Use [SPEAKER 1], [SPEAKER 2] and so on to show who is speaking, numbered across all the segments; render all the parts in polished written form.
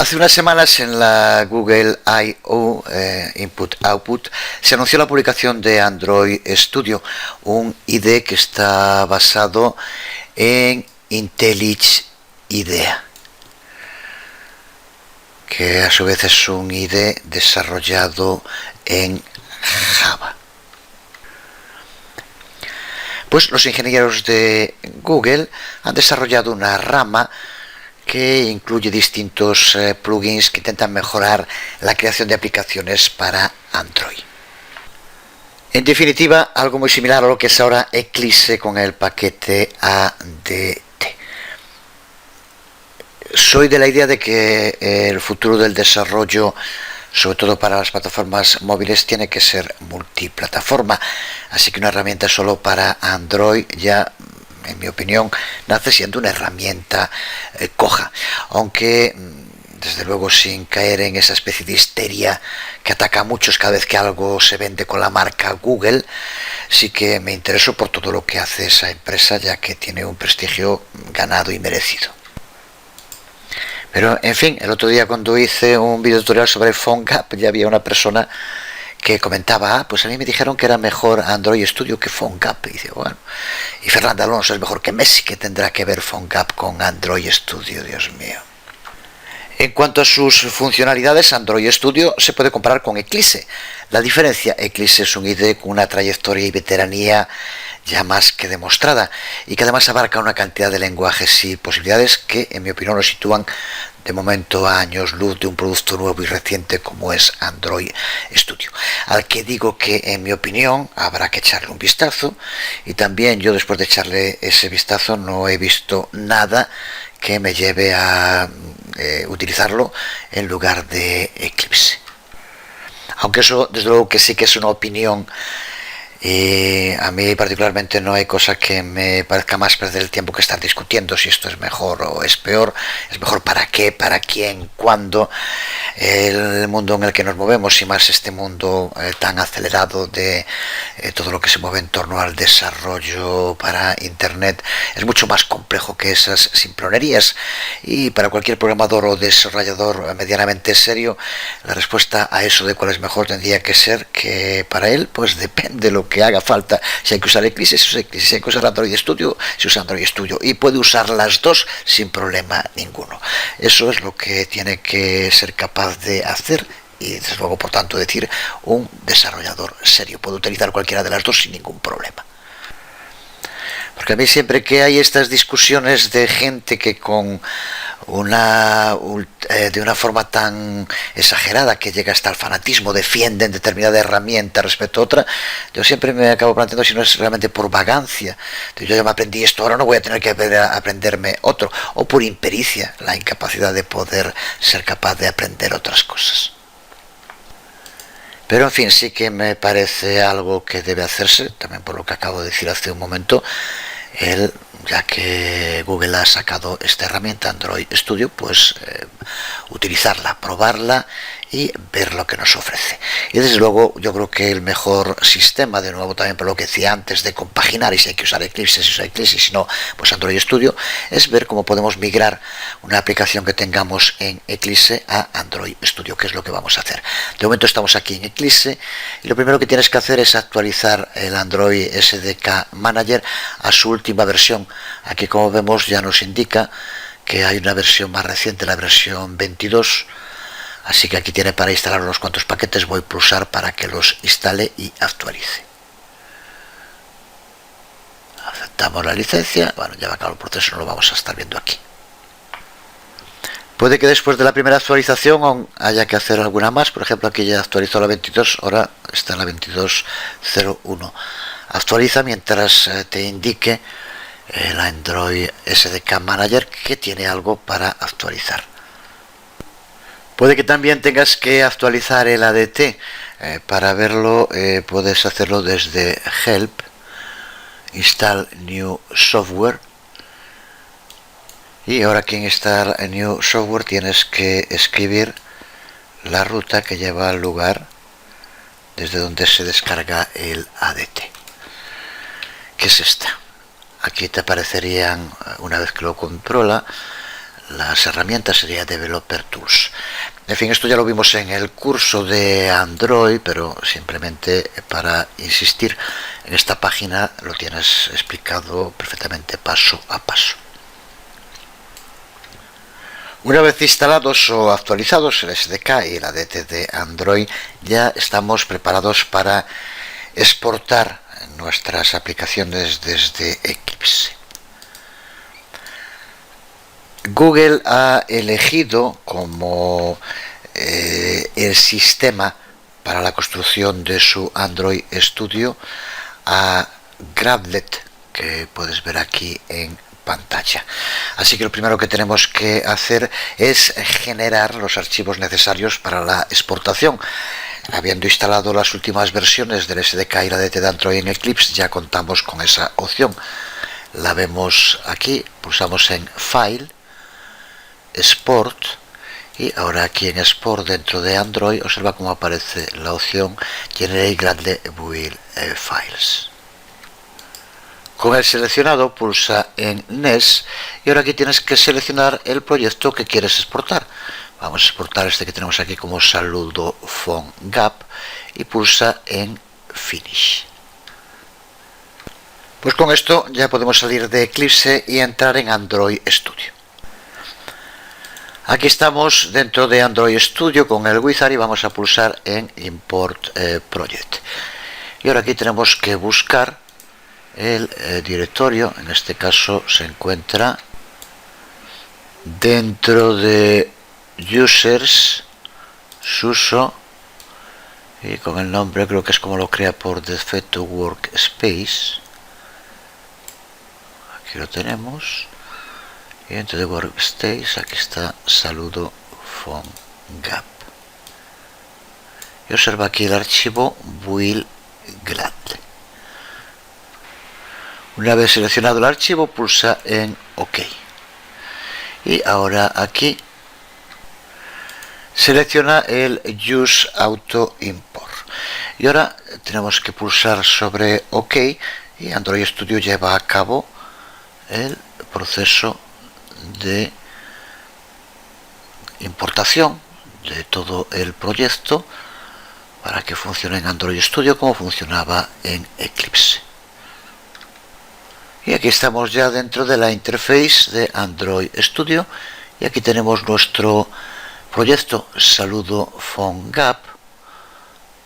[SPEAKER 1] Hace unas semanas en la Google I/O Input Output se anunció la publicación de Android Studio, un IDE que está basado en IntelliJ IDEA, que a su vez es un IDE desarrollado en Java. Pues los ingenieros de Google han desarrollado una rama que incluye distintos plugins que intentan mejorar la creación de aplicaciones para Android. En definitiva, algo muy similar a lo que es ahora Eclipse con el paquete ADT. Soy de la idea de que el futuro del desarrollo, sobre todo para las plataformas móviles, tiene que ser multiplataforma, así que una herramienta solo para Android ya, en mi opinión, nace siendo una herramienta coja, aunque desde luego sin caer en esa especie de histeria que ataca a muchos cada vez que algo se vende con la marca Google. Sí que me intereso por todo lo que hace esa empresa, ya que tiene un prestigio ganado y merecido. Pero en fin, el otro día cuando hice un video tutorial sobre PhoneGap ya había una persona que comentaba, pues a mí me dijeron que era mejor Android Studio que PhoneGap. Y dice, bueno, y Fernando Alonso es mejor que Messi, que tendrá que ver PhoneGap con Android Studio, Dios mío. En cuanto a sus funcionalidades, Android Studio se puede comparar con Eclipse. La diferencia, Eclipse es un IDE con una trayectoria y veteranía ya más que demostrada, y que además abarca una cantidad de lenguajes y posibilidades que, en mi opinión, lo sitúan de momento a años luz de un producto nuevo y reciente como es Android Studio, al que digo que, en mi opinión, habrá que echarle un vistazo. Y también yo, después de echarle ese vistazo, no he visto nada que me lleve a utilizarlo en lugar de Eclipse, aunque eso desde luego que sí que es una opinión. Y a mí particularmente no hay cosa que me parezca más perder el tiempo que estar discutiendo si esto es mejor o es peor. Es mejor para qué, para quién, cuándo. El mundo en el que nos movemos, y más este mundo tan acelerado de todo lo que se mueve en torno al desarrollo para Internet, es mucho más complejo que esas simplonerías. Y para cualquier programador o desarrollador medianamente serio, la respuesta a eso de cuál es mejor tendría que ser que para él pues depende de lo que haga falta. Si hay que usar Eclipse, si hay que usar Android Studio, se usa Android Studio, y puede usar las dos sin problema ninguno. Eso es lo que tiene que ser capaz de hacer, y desde luego, por tanto, decir un desarrollador serio. Puede utilizar cualquiera de las dos sin ningún problema. Porque a mí, siempre que hay estas discusiones de gente que con de una forma tan exagerada que llega hasta el fanatismo defienden determinada herramienta respecto a otra, yo siempre me acabo planteando si no es realmente por vagancia. Entonces, yo ya me aprendí esto, ahora no voy a tener que aprenderme otro, o por impericia, la incapacidad de poder ser capaz de aprender otras cosas. Pero en fin, sí que me parece algo que debe hacerse, también por lo que acabo de decir hace un momento, ya que Google ha sacado esta herramienta Android Studio, pues utilizarla, probarla y ver lo que nos ofrece. Y desde luego yo creo que el mejor sistema, de nuevo también por lo que decía antes, de compaginar, y si hay que usar Eclipse, si usa Eclipse, si no, pues Android Studio, es ver cómo podemos migrar una aplicación que tengamos en Eclipse a Android Studio, que es lo que vamos a hacer. De momento estamos aquí en Eclipse, y lo primero que tienes que hacer es actualizar el Android SDK Manager a su última versión. Aquí, como vemos, ya nos indica que hay una versión más reciente, la versión 22, así que aquí tiene para instalar unos cuantos paquetes. Voy a pulsar para que los instale y actualice. Aceptamos la licencia. Bueno, ya va a acabar el proceso, no lo vamos a estar viendo aquí. Puede que después de la primera actualización haya que hacer alguna más. Por ejemplo, aquí ya actualizó la 22, ahora está en la 22.01. Actualiza mientras te indique el Android SDK Manager que tiene algo para actualizar. Puede que también tengas que actualizar el ADT. Para verlo puedes hacerlo desde Help, Install New Software, y ahora aquí en Install New Software tienes que escribir la ruta que lleva al lugar desde donde se descarga el ADT, que es esta. Aquí te aparecerían, una vez que lo controla, las herramientas sería Developer Tools. En fin, esto ya lo vimos en el curso de Android, pero simplemente para insistir, en esta página lo tienes explicado perfectamente paso a paso. Una vez instalados o actualizados el SDK y la DT de Android, ya estamos preparados para exportar nuestras aplicaciones desde Eclipse. Google ha elegido como el sistema para la construcción de su Android Studio a Gradlet, que puedes ver aquí en pantalla. Así que lo primero que tenemos que hacer es generar los archivos necesarios para la exportación. Habiendo instalado las últimas versiones del SDK y la DT de Android en Eclipse, ya contamos con esa opción. La vemos aquí, pulsamos en File, Export, y ahora aquí en Export dentro de Android, observa cómo aparece la opción Generate Gradle Build Files. Con el seleccionado pulsa en Next y ahora aquí tienes que seleccionar el proyecto que quieres exportar. Vamos a exportar este que tenemos aquí como Saludo PhoneGap y pulsa en Finish. Pues con esto ya podemos salir de Eclipse y entrar en Android Studio. Aquí estamos dentro de Android Studio con el wizard y vamos a pulsar en Import Project. Y ahora aquí tenemos que buscar el directorio, en este caso se encuentra dentro de Users, Suso, y con el nombre creo que es como lo crea por defecto Workspace. Aquí lo tenemos. Y dentro de Workspace, aquí está Saludo PhoneGap. Y observa aquí el archivo Build Gradle. Una vez seleccionado el archivo, pulsa en OK. Y ahora aquí selecciona el Use Auto Import. Y ahora tenemos que pulsar sobre OK y Android Studio lleva a cabo el proceso de importación de todo el proyecto para que funcione en Android Studio como funcionaba en Eclipse. Y aquí estamos ya dentro de la interface de Android Studio y aquí tenemos nuestro proyecto Saludo PhoneGap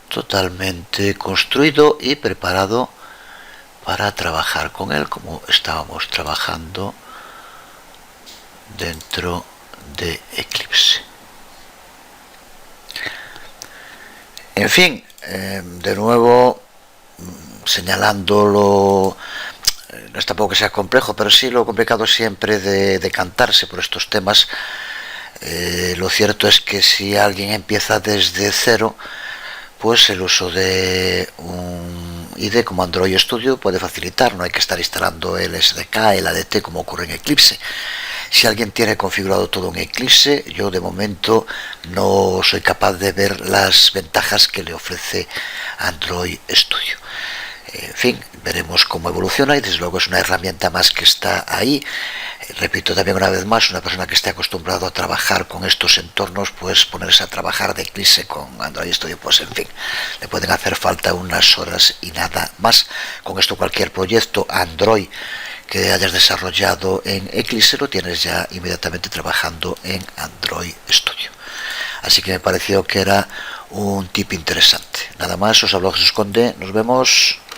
[SPEAKER 1] totalmente construido y preparado para trabajar con él como estábamos trabajando dentro de Eclipse. En fin, de nuevo señalándolo, no es tampoco que sea complejo, pero sí lo complicado siempre de decantarse por estos temas. Lo cierto es que si alguien empieza desde cero, pues el uso de un IDE como Android Studio puede facilitar, no hay que estar instalando el SDK, el ADT como ocurre en Eclipse. Si alguien tiene configurado todo en Eclipse, yo de momento no soy capaz de ver las ventajas que le ofrece Android Studio. En fin, veremos cómo evoluciona y desde luego es una herramienta más que está ahí. Repito también una vez más, una persona que esté acostumbrado a trabajar con estos entornos, pues ponerse a trabajar de Eclipse con Android Studio, pues en fin, le pueden hacer falta unas horas y nada más. Con esto cualquier proyecto Android que hayas desarrollado en Eclipse lo tienes ya inmediatamente trabajando en Android Studio. Así que me pareció que era un tip interesante. Nada más, os hablo Jesús Conde, nos vemos.